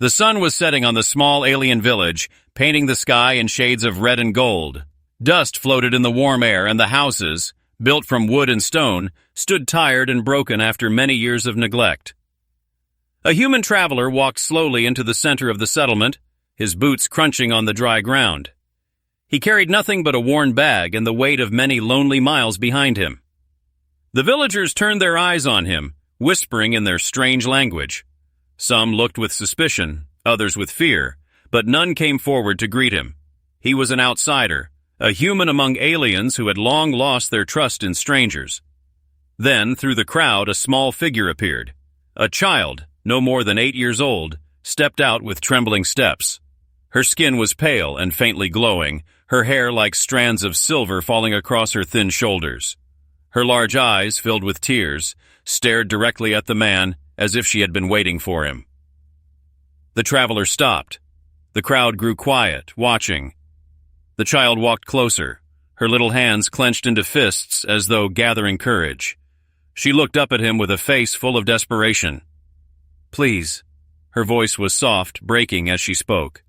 The sun was setting on the small alien village, painting the sky in shades of red and gold. Dust floated in the warm air, and the houses, built from wood and stone, stood tired and broken after many years of neglect. A human traveler walked slowly into the center of the settlement, his boots crunching on the dry ground. He carried nothing but a worn bag and the weight of many lonely miles behind him. The villagers turned their eyes on him, whispering in their strange language. Some looked with suspicion, others with fear, but none came forward to greet him. He was an outsider, a human among aliens who had long lost their trust in strangers. Then, through the crowd, a small figure appeared. A child, no more than 8 years old, stepped out with trembling steps. Her skin was pale and faintly glowing, her hair like strands of silver falling across her thin shoulders. Her large eyes, filled with tears, stared directly at the man as if she had been waiting for him. The traveler stopped. The crowd grew quiet, watching. The child walked closer, her little hands clenched into fists as though gathering courage. She looked up at him with a face full of desperation. "Please," her voice was soft, breaking as she spoke.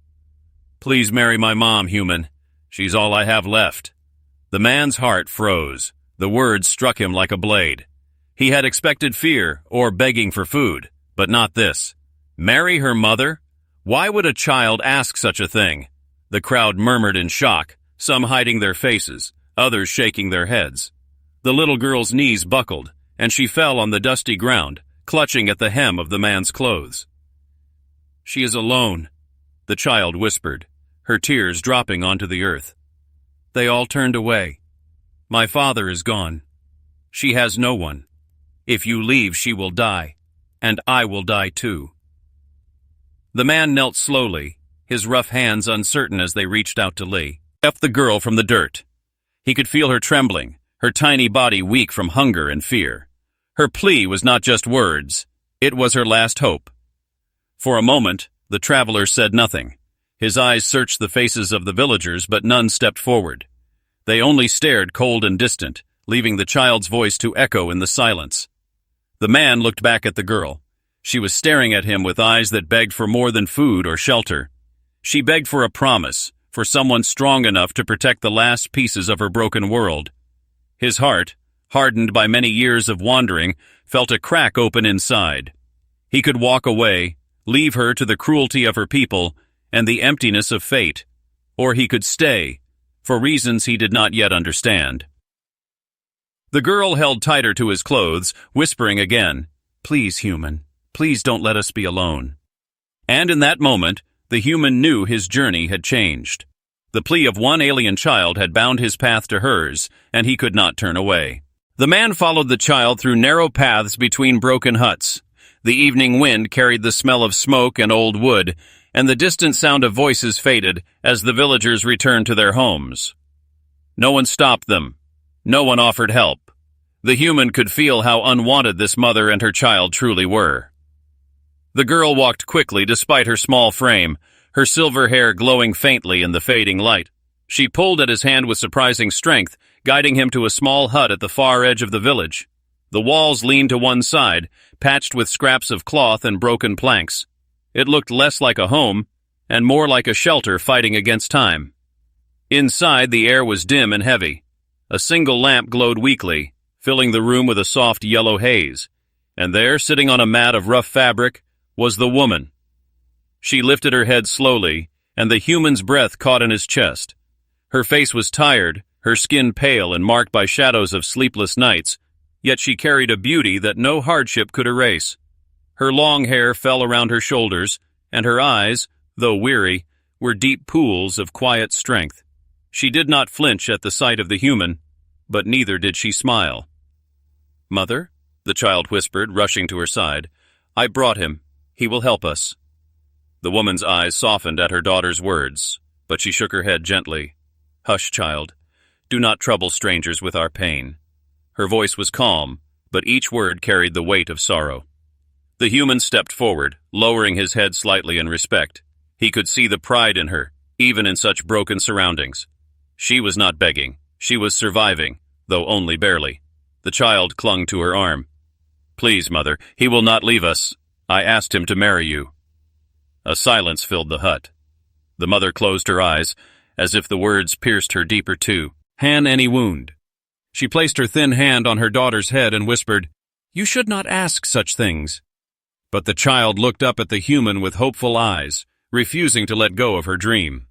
"Please marry my mom, human. She's all I have left." The man's heart froze. The words struck him like a blade. He had expected fear or begging for food, but not this. Marry her mother? Why would a child ask such a thing? The crowd murmured in shock, some hiding their faces, others shaking their heads. The little girl's knees buckled, and she fell on the dusty ground, clutching at the hem of the man's clothes. "She is alone," the child whispered, her tears dropping onto the earth. "They all turned away. My father is gone. She has no one. If you leave, she will die, and I will die too." The man knelt slowly, his rough hands uncertain as they reached out to lift the girl from the dirt. He could feel her trembling, her tiny body weak from hunger and fear. Her plea was not just words, it was her last hope. For a moment, the traveler said nothing. His eyes searched the faces of the villagers, but none stepped forward. They only stared cold and distant, leaving the child's voice to echo in the silence. The man looked back at the girl. She was staring at him with eyes that begged for more than food or shelter. She begged for a promise, for someone strong enough to protect the last pieces of her broken world. His heart, hardened by many years of wandering, felt a crack open inside. He could walk away, leave her to the cruelty of her people and the emptiness of fate, or he could stay, for reasons he did not yet understand. The girl held tighter to his clothes, whispering again, "Please, human, please don't let us be alone." And in that moment, the human knew his journey had changed. The plea of one alien child had bound his path to hers, and he could not turn away. The man followed the child through narrow paths between broken huts. The evening wind carried the smell of smoke and old wood, and the distant sound of voices faded as the villagers returned to their homes. No one stopped them. No one offered help. The human could feel how unwanted this mother and her child truly were. The girl walked quickly despite her small frame, her silver hair glowing faintly in the fading light. She pulled at his hand with surprising strength, guiding him to a small hut at the far edge of the village. The walls leaned to one side, patched with scraps of cloth and broken planks. It looked less like a home, and more like a shelter fighting against time. Inside, the air was dim and heavy. A single lamp glowed weakly, filling the room with a soft yellow haze. And there, sitting on a mat of rough fabric, was the woman. She lifted her head slowly, and the human's breath caught in his chest. Her face was tired, her skin pale and marked by shadows of sleepless nights, yet she carried a beauty that no hardship could erase. Her long hair fell around her shoulders, and her eyes, though weary, were deep pools of quiet strength. She did not flinch at the sight of the human, but neither did she smile. "Mother," the child whispered, rushing to her side, "I brought him. He will help us." The woman's eyes softened at her daughter's words, but she shook her head gently. "Hush, child. Do not trouble strangers with our pain." Her voice was calm, but each word carried the weight of sorrow. The human stepped forward, lowering his head slightly in respect. He could see the pride in her, even in such broken surroundings. She was not begging. She was surviving, though only barely. The child clung to her arm. "Please, mother, he will not leave us. I asked him to marry you." A silence filled the hut. The mother closed her eyes, as if the words pierced her deeper too. "Han any wound?" She placed her thin hand on her daughter's head and whispered, "You should not ask such things." But the child looked up at the human with hopeful eyes, refusing to let go of her dream.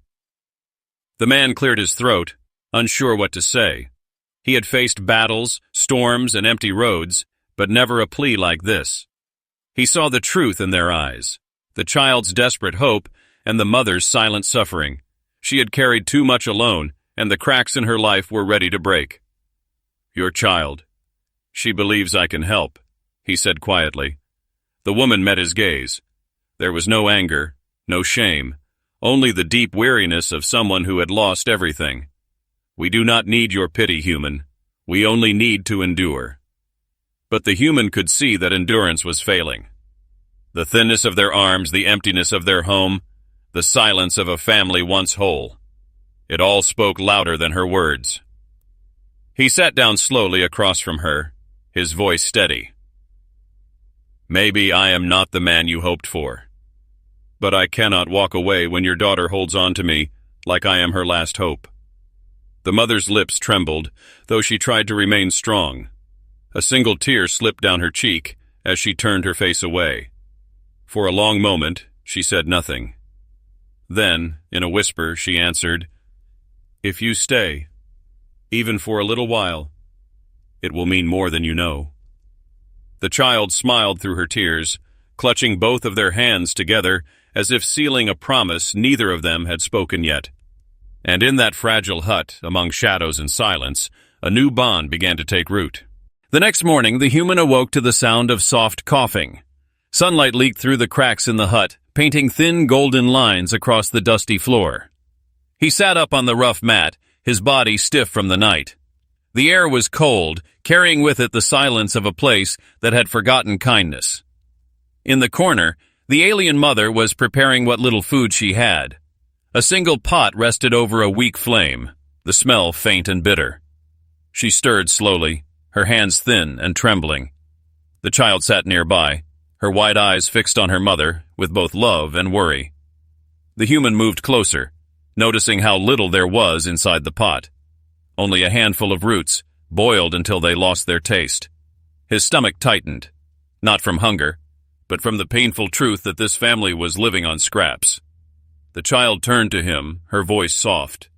The man cleared his throat, unsure what to say. He had faced battles, storms, and empty roads, but never a plea like this. He saw the truth in their eyes, the child's desperate hope and the mother's silent suffering. She had carried too much alone, and the cracks in her life were ready to break. "Your child. She believes I can help," he said quietly. The woman met his gaze. There was no anger, no shame, only the deep weariness of someone who had lost everything. "We do not need your pity, human. We only need to endure." But the human could see that endurance was failing. The thinness of their arms, the emptiness of their home, the silence of a family once whole. It all spoke louder than her words. He sat down slowly across from her, his voice steady. "Maybe I am not the man you hoped for. But I cannot walk away when your daughter holds on to me like I am her last hope." The mother's lips trembled, though she tried to remain strong. A single tear slipped down her cheek as she turned her face away. For a long moment, she said nothing. Then, in a whisper, she answered, "If you stay, even for a little while, it will mean more than you know." The child smiled through her tears, clutching both of their hands together as if sealing a promise neither of them had spoken yet. And in that fragile hut, among shadows and silence, a new bond began to take root. The next morning, the human awoke to the sound of soft coughing. Sunlight leaked through the cracks in the hut, painting thin golden lines across the dusty floor. He sat up on the rough mat, his body stiff from the night. The air was cold, carrying with it the silence of a place that had forgotten kindness. In the corner, the alien mother was preparing what little food she had. A single pot rested over a weak flame, the smell faint and bitter. She stirred slowly, her hands thin and trembling. The child sat nearby, her wide eyes fixed on her mother with both love and worry. The human moved closer, noticing how little there was inside the pot. Only a handful of roots, boiled until they lost their taste. His stomach tightened, not from hunger, but from the painful truth that this family was living on scraps. The child turned to him, her voice soft.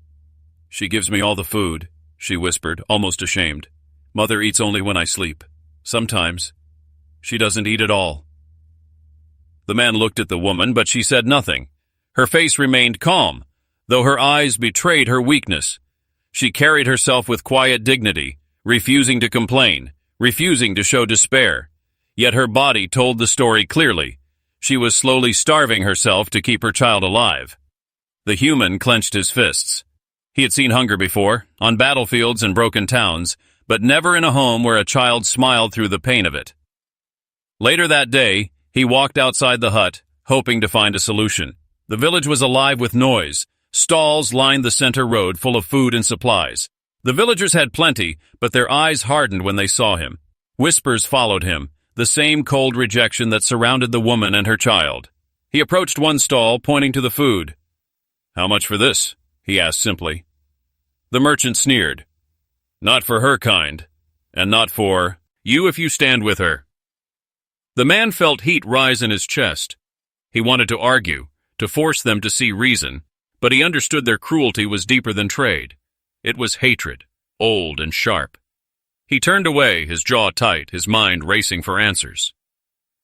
"She gives me all the food," she whispered, almost ashamed. "Mother eats only when I sleep. Sometimes. She doesn't eat at all." The man looked at the woman, but she said nothing. Her face remained calm, though her eyes betrayed her weakness. She carried herself with quiet dignity, refusing to complain, refusing to show despair. Yet her body told the story clearly. She was slowly starving herself to keep her child alive. The human clenched his fists. He had seen hunger before, on battlefields and broken towns, but never in a home where a child smiled through the pain of it. Later that day, he walked outside the hut, hoping to find a solution. The village was alive with noise. Stalls lined the center road full of food and supplies. The villagers had plenty, but their eyes hardened when they saw him. Whispers followed him, the same cold rejection that surrounded the woman and her child. He approached one stall, pointing to the food. "How much for this?" he asked simply. The merchant sneered. "Not for her kind, and not for you if you stand with her." The man felt heat rise in his chest. He wanted to argue, to force them to see reason, but he understood their cruelty was deeper than trade. It was hatred, old and sharp. He turned away, his jaw tight, his mind racing for answers.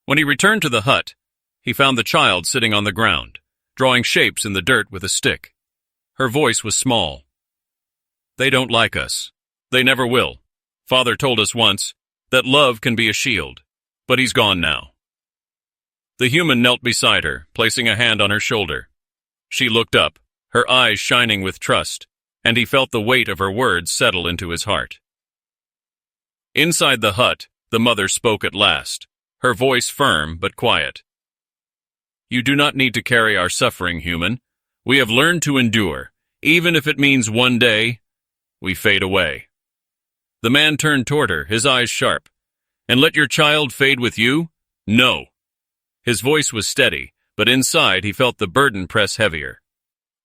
When he returned to the hut, he found the child sitting on the ground, drawing shapes in the dirt with a stick. Her voice was small. "They don't like us. They never will. Father told us once that love can be a shield, but he's gone now." The human knelt beside her, placing a hand on her shoulder. She looked up, her eyes shining with trust, and he felt the weight of her words settle into his heart. Inside the hut, the mother spoke at last, her voice firm but quiet. "You do not need to carry our suffering, human. We have learned to endure, even if it means one day we fade away." The man turned toward her, his eyes sharp. "And let your child fade with you? No." His voice was steady, but inside he felt the burden press heavier.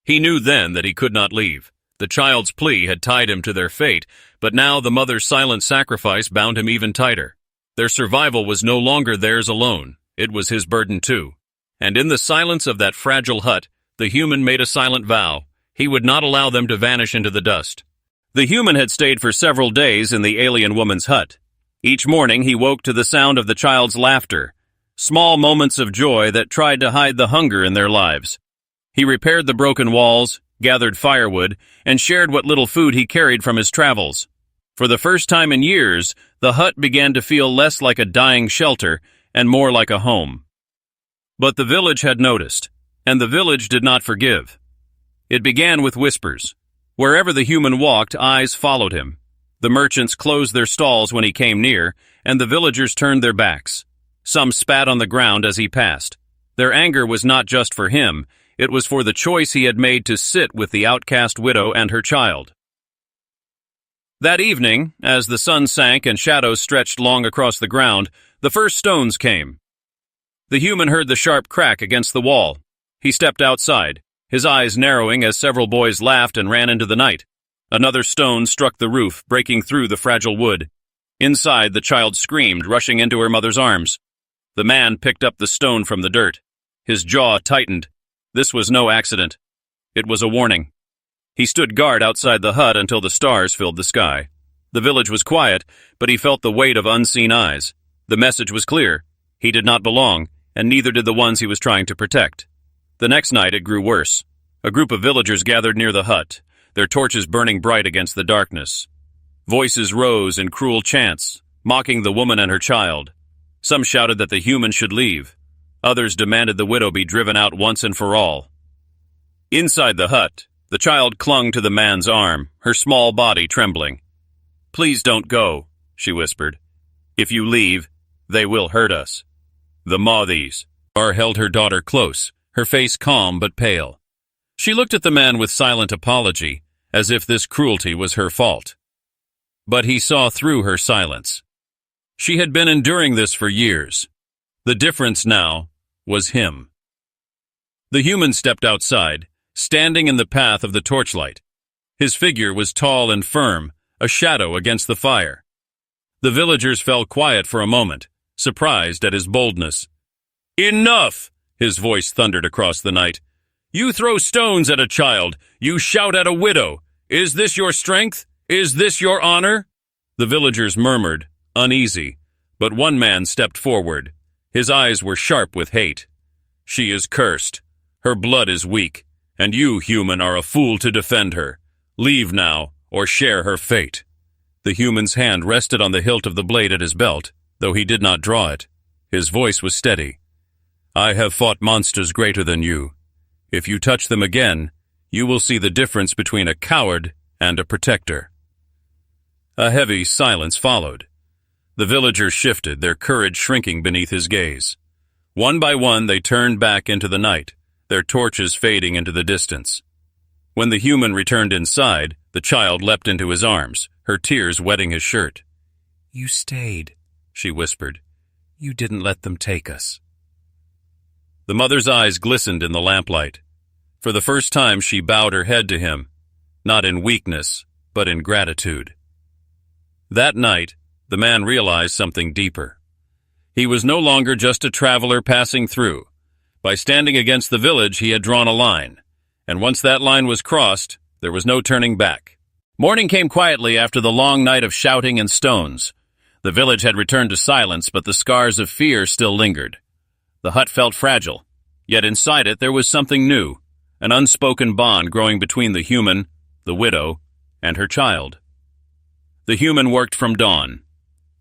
He knew then that he could not leave. The child's plea had tied him to their fate, but now the mother's silent sacrifice bound him even tighter. Their survival was no longer theirs alone. It was his burden too. And in the silence of that fragile hut, the human made a silent vow. He would not allow them to vanish into the dust. The human had stayed for several days in the alien woman's hut. Each morning he woke to the sound of the child's laughter, small moments of joy that tried to hide the hunger in their lives. He repaired the broken walls, gathered firewood, and shared what little food he carried from his travels. For the first time in years, the hut began to feel less like a dying shelter and more like a home. But the village had noticed, and the village did not forgive. It began with whispers. Wherever the human walked, eyes followed him. The merchants closed their stalls when he came near, and the villagers turned their backs. Some spat on the ground as he passed. Their anger was not just for him, it was for the choice he had made to sit with the outcast widow and her child. That evening, as the sun sank and shadows stretched long across the ground, the first stones came. The human heard the sharp crack against the wall. He stepped outside, his eyes narrowing as several boys laughed and ran into the night. Another stone struck the roof, breaking through the fragile wood. Inside, the child screamed, rushing into her mother's arms. The man picked up the stone from the dirt. His jaw tightened. This was no accident. It was a warning. He stood guard outside the hut until the stars filled the sky. The village was quiet, but he felt the weight of unseen eyes. The message was clear. He did not belong, and neither did the ones he was trying to protect. The next night it grew worse. A group of villagers gathered near the hut, their torches burning bright against the darkness. Voices rose in cruel chants, mocking the woman and her child. Some shouted that the human should leave. Others demanded the widow be driven out once and for all. Inside the hut, the child clung to the man's arm, her small body trembling. "Please don't go," she whispered. "If you leave, they will hurt us." The Maudis. Held her daughter close, her face calm but pale. She looked at the man with silent apology, as if this cruelty was her fault. But he saw through her silence. She had been enduring this for years. The difference now was him. The human stepped outside, standing in the path of the torchlight. His figure was tall and firm, a shadow against the fire. The villagers fell quiet for a moment, surprised at his boldness. "Enough!" his voice thundered across the night. "You throw stones at a child. You shout at a widow. Is this your strength? Is this your honor?" The villagers murmured, uneasy, but one man stepped forward. His eyes were sharp with hate. "She is cursed. Her blood is weak, and you, human, are a fool to defend her. Leave now, or share her fate." The human's hand rested on the hilt of the blade at his belt, though he did not draw it. His voice was steady. "I have fought monsters greater than you. If you touch them again, you will see the difference between a coward and a protector." A heavy silence followed. The villagers shifted, their courage shrinking beneath his gaze. One by one they turned back into the night, their torches fading into the distance. When the human returned inside, the child leapt into his arms, her tears wetting his shirt. "You stayed," she whispered. "You didn't let them take us." The mother's eyes glistened in the lamplight. For the first time she bowed her head to him, not in weakness, but in gratitude. That night, the man realized something deeper. He was no longer just a traveler passing through. By standing against the village, he had drawn a line, and once that line was crossed, there was no turning back. Morning came quietly after the long night of shouting and stones. The village had returned to silence, but the scars of fear still lingered. The hut felt fragile, yet inside it there was something new, an unspoken bond growing between the human, the widow, and her child. The human worked from dawn.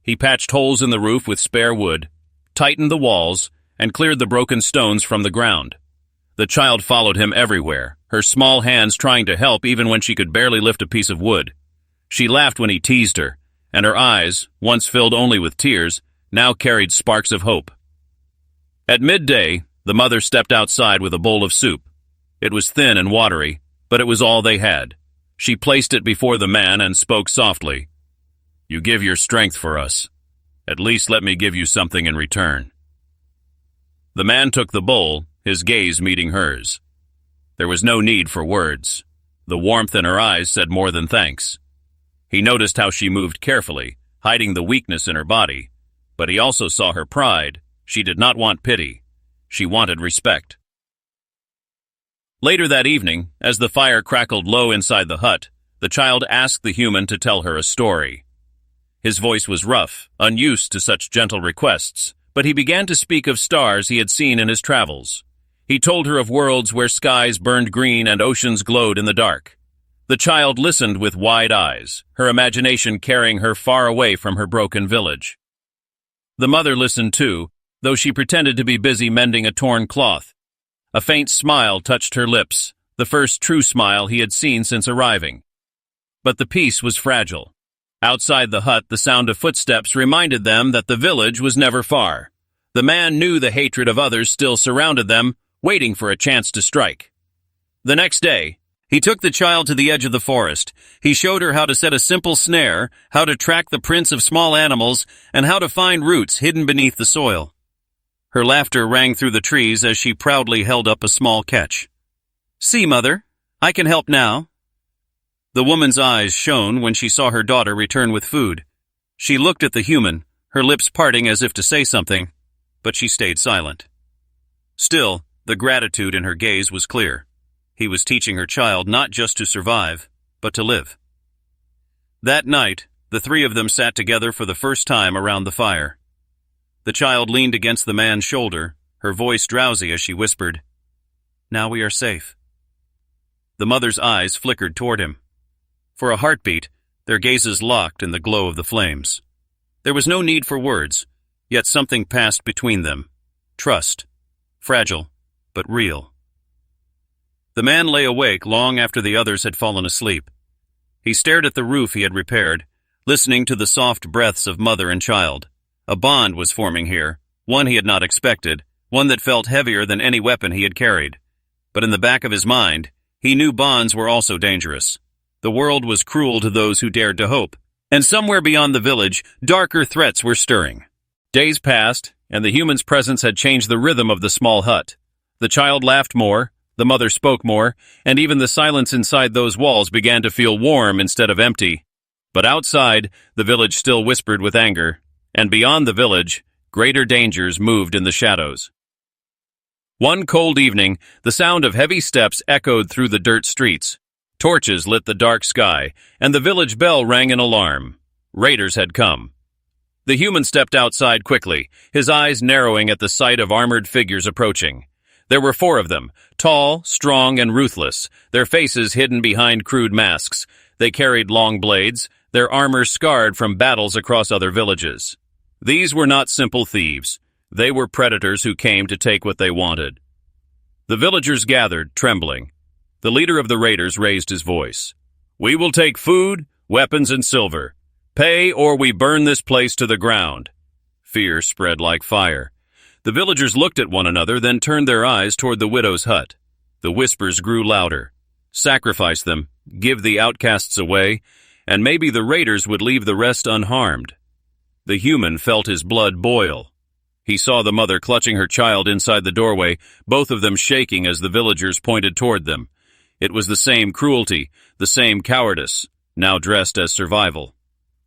He patched holes in the roof with spare wood, tightened the walls, and cleared the broken stones from the ground. The child followed him everywhere, her small hands trying to help even when she could barely lift a piece of wood. She laughed when he teased her, and her eyes, once filled only with tears, now carried sparks of hope. At midday, the mother stepped outside with a bowl of soup. It was thin and watery, but it was all they had. She placed it before the man and spoke softly. "You give your strength for us. At least let me give you something in return." The man took the bowl, his gaze meeting hers. There was no need for words. The warmth in her eyes said more than thanks. He noticed how she moved carefully, hiding the weakness in her body, but he also saw her pride. She did not want pity. She wanted respect. Later that evening, as the fire crackled low inside the hut, the child asked the human to tell her a story. His voice was rough, unused to such gentle requests, but he began to speak of stars he had seen in his travels. He told her of worlds where skies burned green and oceans glowed in the dark. The child listened with wide eyes, her imagination carrying her far away from her broken village. The mother listened too, though she pretended to be busy mending a torn cloth. A faint smile touched her lips, the first true smile he had seen since arriving. But the peace was fragile. Outside the hut, the sound of footsteps reminded them that the village was never far. The man knew the hatred of others still surrounded them, waiting for a chance to strike. The next day, he took the child to the edge of the forest. He showed her how to set a simple snare, how to track the prints of small animals, and how to find roots hidden beneath the soil. Her laughter rang through the trees as she proudly held up a small catch. "See, Mother, I can help now." The woman's eyes shone when she saw her daughter return with food. She looked at the human, her lips parting as if to say something, but she stayed silent. Still, the gratitude in her gaze was clear. He was teaching her child not just to survive, but to live. That night, the three of them sat together for the first time around the fire. The child leaned against the man's shoulder, her voice drowsy as she whispered, "Now we are safe." The mother's eyes flickered toward him. For a heartbeat, their gazes locked in the glow of the flames. There was no need for words, yet something passed between them. Trust. Fragile, but real. The man lay awake long after the others had fallen asleep. He stared at the roof he had repaired, listening to the soft breaths of mother and child. A bond was forming here, one he had not expected, one that felt heavier than any weapon he had carried. But in the back of his mind, he knew bonds were also dangerous. The world was cruel to those who dared to hope, and somewhere beyond the village, darker threats were stirring. Days passed, and the human's presence had changed the rhythm of the small hut. The child laughed more, the mother spoke more, and even the silence inside those walls began to feel warm instead of empty. But outside, the village still whispered with anger, and beyond the village, greater dangers moved in the shadows. One cold evening, the sound of heavy steps echoed through the dirt streets. Torches lit the dark sky, and the village bell rang an alarm. Raiders had come. The human stepped outside quickly, his eyes narrowing at the sight of armored figures approaching. There were 4 of them, tall, strong, and ruthless, their faces hidden behind crude masks. They carried long blades, their armor scarred from battles across other villages. These were not simple thieves. They were predators who came to take what they wanted. The villagers gathered, trembling. The leader of the raiders raised his voice. "We will take food, weapons, and silver. Pay or we burn this place to the ground." Fear spread like fire. The villagers looked at one another, then turned their eyes toward the widow's hut. The whispers grew louder. Sacrifice them, give the outcasts away, and maybe the raiders would leave the rest unharmed. The human felt his blood boil. He saw the mother clutching her child inside the doorway, both of them shaking as the villagers pointed toward them. It was the same cruelty, the same cowardice, now dressed as survival.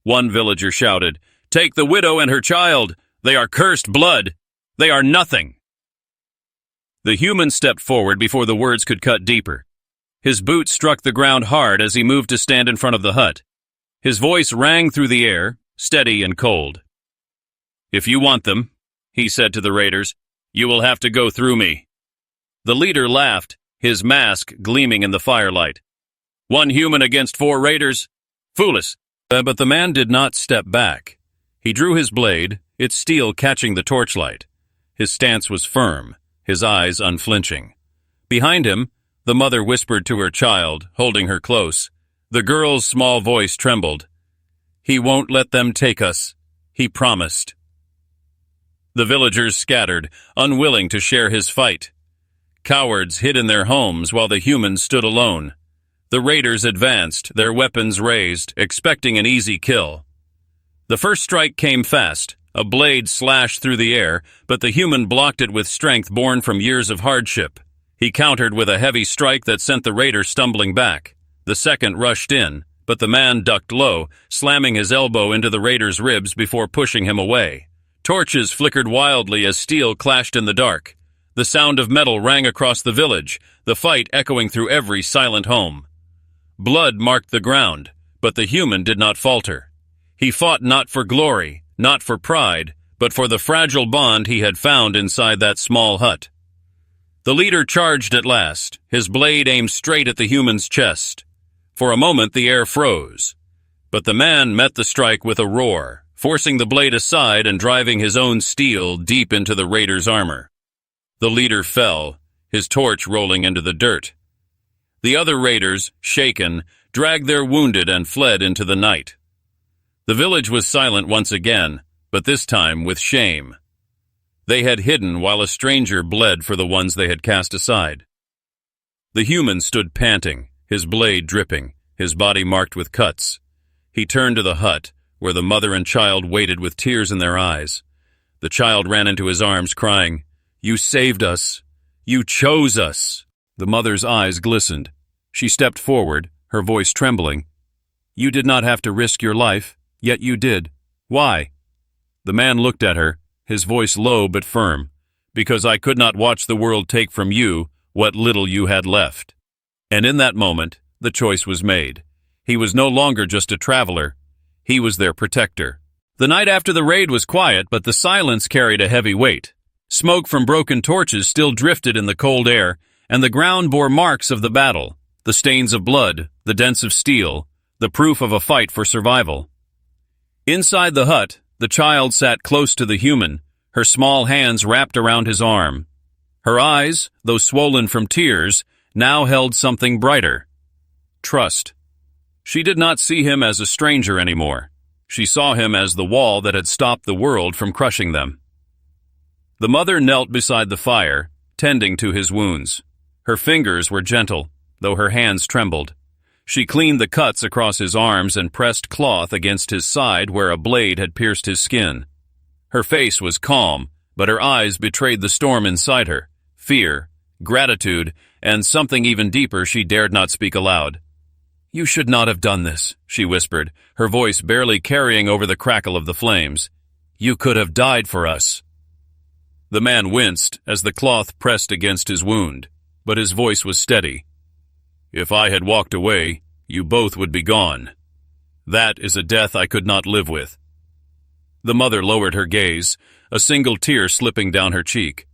One villager shouted, "Take the widow and her child! They are cursed blood! They are nothing!" The human stepped forward before the words could cut deeper. His boots struck the ground hard as he moved to stand in front of the hut. His voice rang through the air, steady and cold. "If you want them," he said to the raiders, "you will have to go through me." The leader laughed, his mask gleaming in the firelight. "One human against 4 raiders? Foolish." But the man did not step back. He drew his blade, its steel catching the torchlight. His stance was firm, his eyes unflinching. Behind him, the mother whispered to her child, holding her close. The girl's small voice trembled. "He won't let them take us. He promised." The villagers scattered, unwilling to share his fight. Cowards hid in their homes while the humans stood alone. The raiders advanced, their weapons raised, expecting an easy kill. The first strike came fast, A blade slashed through the air, but the human blocked it with strength born from years of hardship. He countered with a heavy strike that sent the raider stumbling back. The second rushed in, but the man ducked low, slamming his elbow into the raider's ribs before pushing him away. Torches flickered wildly as steel clashed in the dark. The sound of metal rang across the village, the fight echoing through every silent home. Blood marked the ground, but the human did not falter. He fought not for glory, not for pride, but for the fragile bond he had found inside that small hut. The leader charged at last, his blade aimed straight at the human's chest. For a moment the air froze, but the man met the strike with a roar, forcing the blade aside and driving his own steel deep into the raider's armor. The leader fell, his torch rolling into the dirt. The other raiders, shaken, dragged their wounded and fled into the night. The village was silent once again, but this time with shame. They had hidden while a stranger bled for the ones they had cast aside. The human stood panting, his blade dripping, his body marked with cuts. He turned to the hut, where the mother and child waited with tears in their eyes. The child ran into his arms, crying, "You saved us! You chose us!" The mother's eyes glistened. She stepped forward, her voice trembling. "You did not have to risk your life, yet you did. Why?" The man looked at her, his voice low but firm. "Because I could not watch the world take from you what little you had left." And in that moment, the choice was made. He was no longer just a traveler. He was their protector. The night after the raid was quiet, but the silence carried a heavy weight. Smoke from broken torches still drifted in the cold air, and the ground bore marks of the battle, the stains of blood, the dents of steel, the proof of a fight for survival. Inside the hut, the child sat close to the human, her small hands wrapped around his arm. Her eyes, though swollen from tears, now held something brighter. Trust. She did not see him as a stranger anymore. She saw him as the wall that had stopped the world from crushing them. The mother knelt beside the fire, tending to his wounds. Her fingers were gentle, though her hands trembled. She cleaned the cuts across his arms and pressed cloth against his side where a blade had pierced his skin. Her face was calm, but her eyes betrayed the storm inside her, fear, gratitude, and something even deeper she dared not speak aloud. "You should not have done this," she whispered, her voice barely carrying over the crackle of the flames. "You could have died for us." The man winced as the cloth pressed against his wound, but his voice was steady. "If I had walked away, you both would be gone. That is a death I could not live with." The mother lowered her gaze, a single tear slipping down her cheek.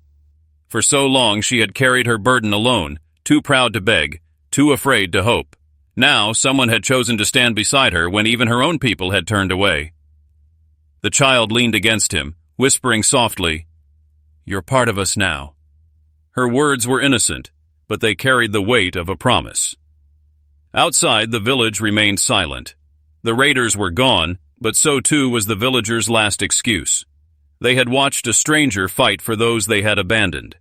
For so long she had carried her burden alone, too proud to beg, too afraid to hope. Now someone had chosen to stand beside her when even her own people had turned away. The child leaned against him, whispering softly, "You're part of us now." Her words were innocent, but they carried the weight of a promise. Outside, the village remained silent. The raiders were gone, but so too was the villagers' last excuse. They had watched a stranger fight for those they had abandoned.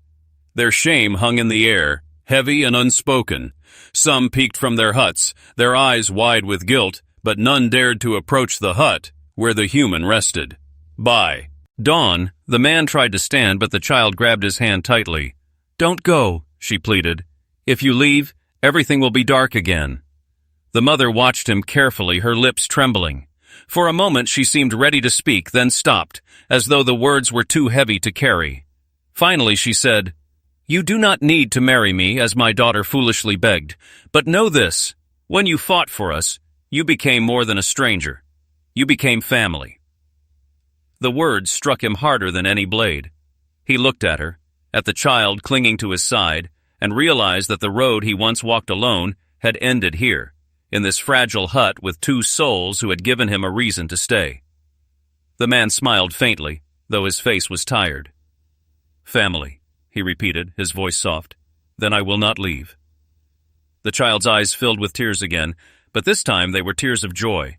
Their shame hung in the air, heavy and unspoken. Some peeked from their huts, their eyes wide with guilt, but none dared to approach the hut where the human rested. By dawn, the man tried to stand, but the child grabbed his hand tightly. "Don't go," she pleaded. "If you leave, everything will be dark again." The mother watched him carefully, her lips trembling. For a moment she seemed ready to speak, then stopped, as though the words were too heavy to carry. Finally she said, "You do not need to marry me, as my daughter foolishly begged, but know this, when you fought for us, you became more than a stranger. You became family." The words struck him harder than any blade. He looked at her, at the child clinging to his side, and realized that the road he once walked alone had ended here, in this fragile hut with two souls who had given him a reason to stay. The man smiled faintly, though his face was tired. "Family," he repeated, his voice soft. "Then I will not leave." The child's eyes filled with tears again, but this time they were tears of joy.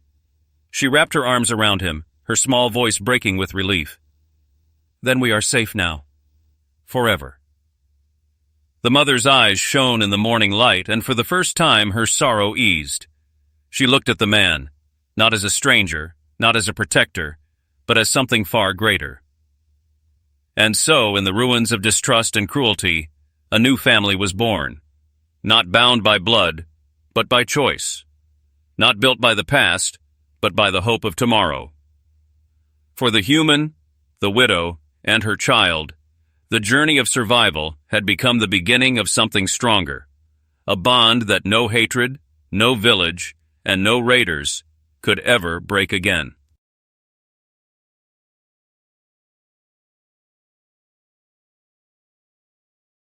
She wrapped her arms around him, her small voice breaking with relief. "Then we are safe now. Forever." The mother's eyes shone in the morning light, and for the first time her sorrow eased. She looked at the man, not as a stranger, not as a protector, but as something far greater. And so, in the ruins of distrust and cruelty, a new family was born, not bound by blood, but by choice, not built by the past, but by the hope of tomorrow. For the human, the widow, and her child, the journey of survival had become the beginning of something stronger, a bond that no hatred, no village, and no raiders could ever break again.